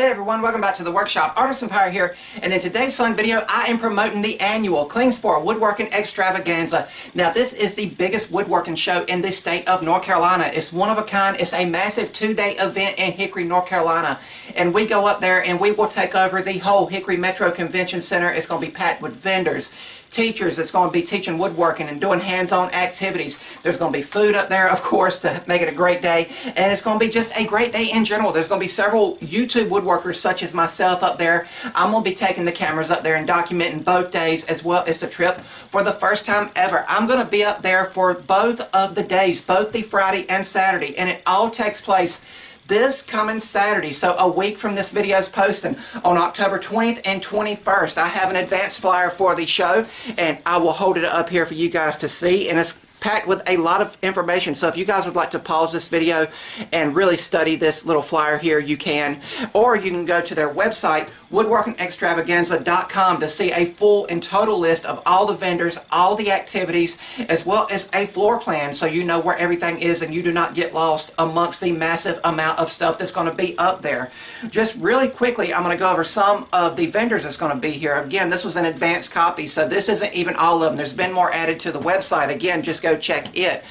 Hey everyone, welcome back to the workshop. Artisan Pirate here, and in today's fun video I am promoting the annual Klingspor Woodworking Extravaganza. Now this is the biggest woodworking show in the state of North Carolina. It's one of a kind. It's a massive 2-day event in Hickory, North Carolina, and we go up there and we will take over the whole Hickory Metro Convention Center. It's going to be packed with vendors, teachers that's going to be teaching woodworking and doing hands-on activities. There's going to be food up there, of course, to make it a great day, and it's going to be just a great day in general. There's going to be several YouTube woodworkers such as myself up there. I'm going to be taking the cameras up there and documenting both days, as well as the trip for the first time ever. I'm going to be up there for both of the days, both the Friday and Saturday, and it all takes place this coming Saturday, so a week from this video's posting, on October 20th and 21st. I have an advance flyer for the show, and I will hold it up here for you guys to see, and it's packed with a lot of information. So if you guys would like to pause this video and really study this little flyer here, you can, or you can go to their website, woodworkingextravaganza.com, to see a full and total list of all the vendors, all the activities, as well as a floor plan, so you know where everything is and you do not get lost amongst the massive amount of stuff that's going to be up there. Just really quickly, I'm going to go over some of the vendors that's going to be here. Again, this was an advanced copy, so this isn't even all of them. There's been more added to the website. Again, just go check it.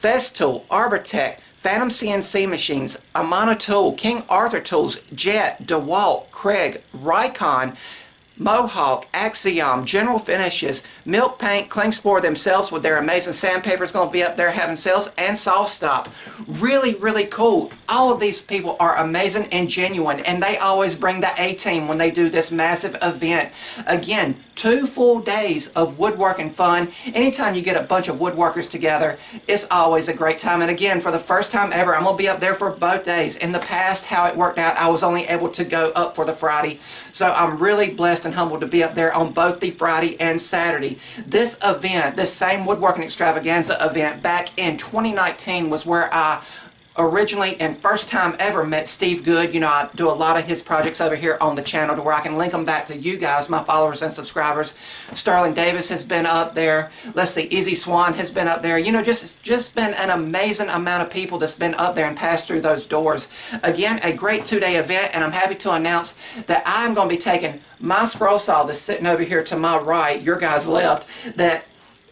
Festool, Arbortech, Phantom CNC Machines, Amana Tool, King Arthur Tools, Jet, DeWalt, Craig, Rycon, Mohawk, Axiom, General Finishes, Milk Paint, Klingspor themselves with their amazing sandpaper is going to be up there having sales, and SoftStop. Really, really cool. All of these people are amazing and genuine, and they always bring the A-team when they do this massive event. Again, 2 full days of woodworking fun. Anytime you get a bunch of woodworkers together, it's always a great time. And again, for the first time ever, I'm going to be up there for both days. In the past, how it worked out, I was only able to go up for the Friday. So I'm really blessed and humbled to be up there on both the Friday and Saturday. This event, this same Woodworking Extravaganza event back in 2019 was where I originally and first time ever met Steve Good. You know, I do a lot of his projects over here on the channel to where I can link them back to you guys, my followers and subscribers. Sterling Davis has been up there. Let's see, Izzy Swan has been up there. You know, just been an amazing amount of people that's been up there and passed through those doors. Again, a great 2-day event, and I'm happy to announce that I'm going to be taking my scroll saw that's sitting over here to my right, your guys' left, that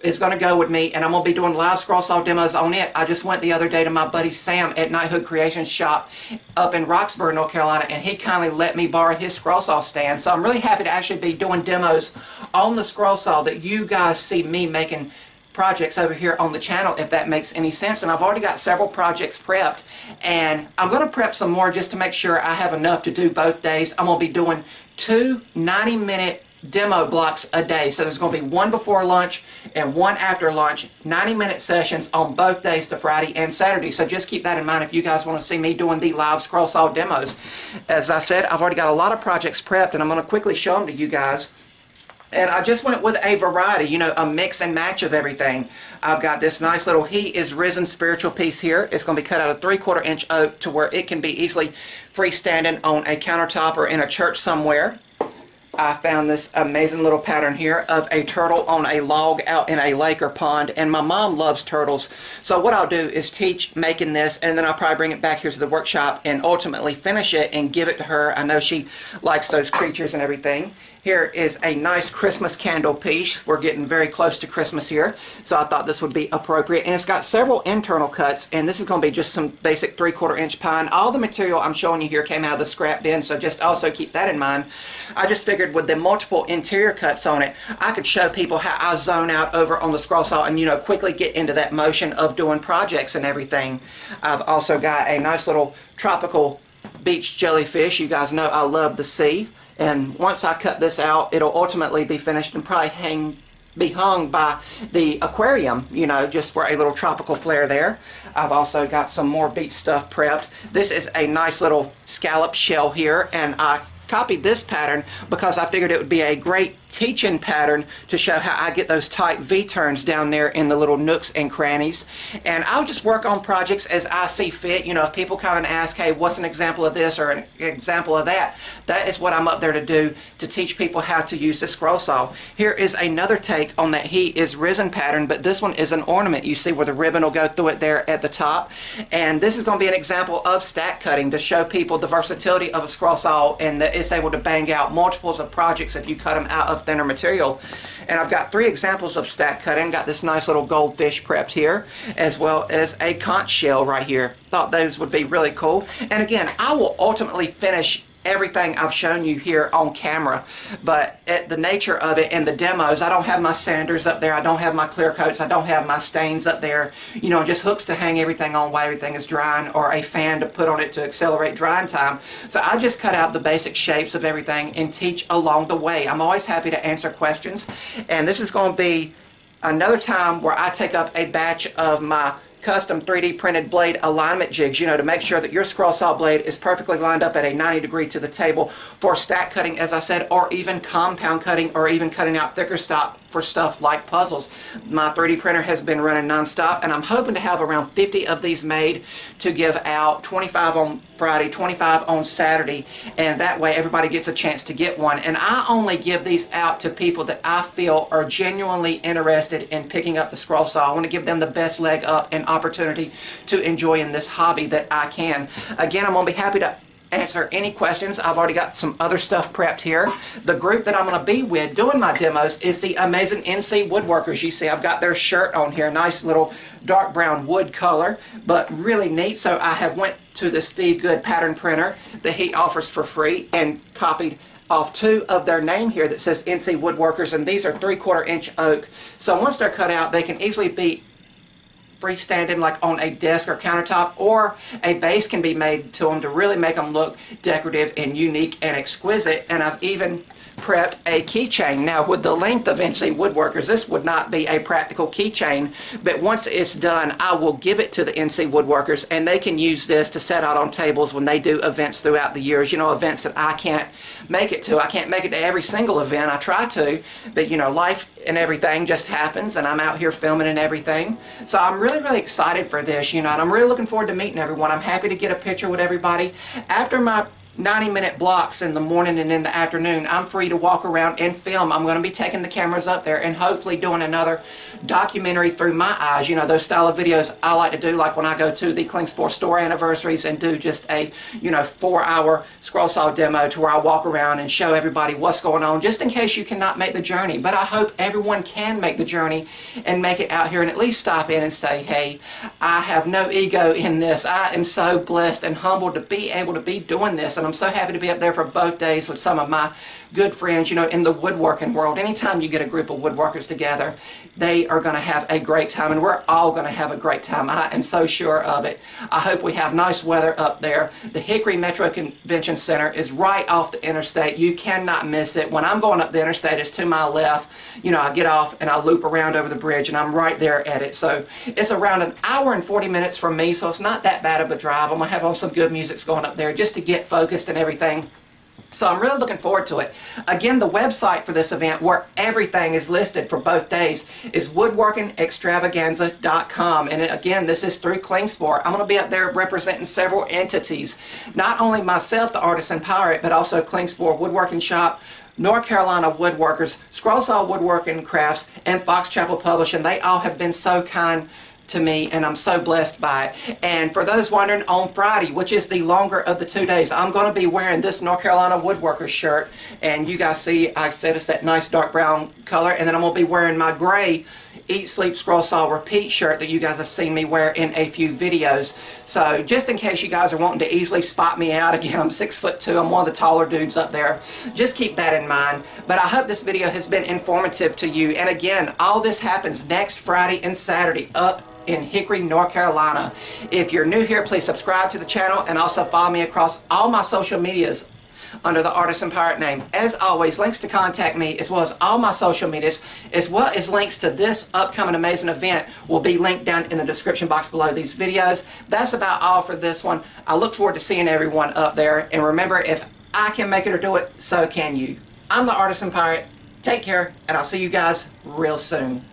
is going to go with me, and I'm going to be doing live scroll saw demos on it. I just went the other day to my buddy Sam at Knighthood Creations shop up in Roxbury, North Carolina, and he kindly let me borrow his scroll saw stand. So I'm really happy to actually be doing demos on the scroll saw that you guys see me making projects over here on the channel, if that makes any sense. And I've already got several projects prepped, and I'm going to prep some more just to make sure I have enough to do both days. I'm going to be doing 2 90-minute demo blocks a day. So there's going to be one before lunch and one after lunch, 90-minute sessions on both days, the Friday and Saturday. So just keep that in mind if you guys want to see me doing the live scroll saw demos. As I said, I've already got a lot of projects prepped, and I'm going to quickly show them to you guys. And I just went with a variety, you know, a mix and match of everything. I've got this nice little He Is Risen spiritual piece here. It's going to be cut out of 3/4 inch oak to where it can be easily freestanding on a countertop or in a church somewhere. I found this amazing little pattern here of a turtle on a log out in a lake or pond, and my mom loves turtles. So what I'll do is teach making this, and then I'll probably bring it back here to the workshop and ultimately finish it and give it to her. I know she likes those creatures and everything. Here is a nice Christmas candle piece. We're getting very close to Christmas here, so I thought this would be appropriate. And it's got several internal cuts, and this is going to be just some basic 3/4 inch pine. All the material I'm showing you here came out of the scrap bin, so just also keep that in mind. I just figured with the multiple interior cuts on it, I could show people how I zone out over on the scroll saw and, you know, quickly get into that motion of doing projects and everything. I've also got a nice little tropical beach jellyfish. You guys know I love the sea. And once I cut this out, it'll ultimately be finished and probably be hung by the aquarium, you know, just for a little tropical flair there. I've also got some more beach stuff prepped. This is a nice little scallop shell here, and I copied this pattern because I figured it would be a great teaching pattern to show how I get those tight V-turns down there in the little nooks and crannies. And I'll just work on projects as I see fit. You know, if people come and ask, hey, what's an example of this or an example of that, that is what I'm up there to do, to teach people how to use the scroll saw. Here is another take on that He is Risen pattern, but this one is an ornament. You see where the ribbon will go through it there at the top. And this is going to be an example of stack cutting to show people the versatility of a scroll saw and that it's able to bang out multiples of projects if you cut them out of thinner material. And I've got 3 examples of stack cutting. Got this nice little goldfish prepped here, as well as a conch shell right here. Thought those would be really cool. And again, I will ultimately finish everything I've shown you here on camera, but at the nature of it in the demos, I don't have my sanders up there, I don't have my clear coats, I don't have my stains up there, you know, just hooks to hang everything on while everything is drying, or a fan to put on it to accelerate drying time. So I just cut out the basic shapes of everything and teach along the way. I'm always happy to answer questions, and this is going to be another time where I take up a batch of my custom 3D printed blade alignment jigs, you know, to make sure that your scroll saw blade is perfectly lined up at a 90 degree to the table for stack cutting, as I said, or even compound cutting, or even cutting out thicker stock for stuff like puzzles. My 3D printer has been running non-stop, and I'm hoping to have around 50 of these made to give out, 25 on Friday, 25 on Saturday, and that way everybody gets a chance to get one. And I only give these out to people that I feel are genuinely interested in picking up the scroll saw. I want to give them the best leg up and opportunity to enjoy in this hobby that I can. Again, I'm going to be happy to answer any questions. I've already got some other stuff prepped here. The group that I'm going to be with doing my demos is the amazing NC Woodworkers. You see I've got their shirt on here, nice little dark brown wood color, but really neat. So I have went to the Steve Good pattern printer that he offers for free and copied off 2 of their name here that says NC Woodworkers, and these are 3/4 inch oak. So once they're cut out, they can easily be freestanding like on a desk or countertop, or a base can be made to them to really make them look decorative and unique and exquisite. And I've even prepped a keychain. Now with the length of NC Woodworkers, this would not be a practical keychain, but once it's done, I will give it to the NC Woodworkers and they can use this to set out on tables when they do events throughout the years. You know, events that I can't make it to. I can't make it to every single event. I try to, but you know, life and everything just happens, and I'm out here filming and everything. So I'm really excited for this, you know, and I'm really looking forward to meeting everyone. I'm happy to get a picture with everybody. After my 90-minute blocks in the morning and in the afternoon, I'm free to walk around and film. I'm going to be taking the cameras up there and hopefully doing another documentary through my eyes. You know, those style of videos I like to do, like when I go to the Klingspor store anniversaries and do just a, you know, 4-hour scroll saw demo to where I walk around and show everybody what's going on, just in case you cannot make the journey. But I hope everyone can make the journey and make it out here and at least stop in and say, hey, I have no ego in this. I am so blessed and humbled to be able to be doing this, and I'm so happy to be up there for both days with some of my good friends, you know, in the woodworking world. Anytime you get a group of woodworkers together, they are going to have a great time, and we're all going to have a great time. I am so sure of it. I hope we have nice weather up there. The Hickory Metro Convention Center is right off the interstate. You cannot miss it. When I'm going up the interstate, it's to my left. You know, I get off and I loop around over the bridge, and I'm right there at it. So it's around an hour and 40 minutes from me, so it's not that bad of a drive. I'm going to have on some good music going up there just to get focused and everything. So I'm really looking forward to it. Again, the website for this event, where everything is listed for both days, is woodworkingextravaganza.com. And again, this is through Klingspor. I'm going to be up there representing several entities. Not only myself, the Artisan Pirate, but also Klingspor Woodworking Shop, North Carolina Woodworkers, Scroll Saw Woodworking Crafts, and Fox Chapel Publishing. They all have been so kind to me, and I'm so blessed by it. And for those wondering, on Friday, which is the longer of the 2 days, I'm going to be wearing this North Carolina Woodworkers shirt, and you guys see, I said it's that nice dark brown color, and then I'm going to be wearing my gray Eat, Sleep, Scroll Saw, Repeat shirt that you guys have seen me wear in a few videos. So just in case you guys are wanting to easily spot me out, again, I'm 6'2", I'm one of the taller dudes up there. Just keep that in mind. But I hope this video has been informative to you. And again, all this happens next Friday and Saturday up in Hickory, North Carolina. If you're new here, please subscribe to the channel and also follow me across all my social medias under the Artisan Pirate name. As always, links to contact me, as well as all my social medias, as well as links to this upcoming amazing event, will be linked down in the description box below these videos. That's about all for this one. I look forward to seeing everyone up there. And remember, if I can make it or do it, so can you. I'm the Artisan Pirate. Take care, and I'll see you guys real soon.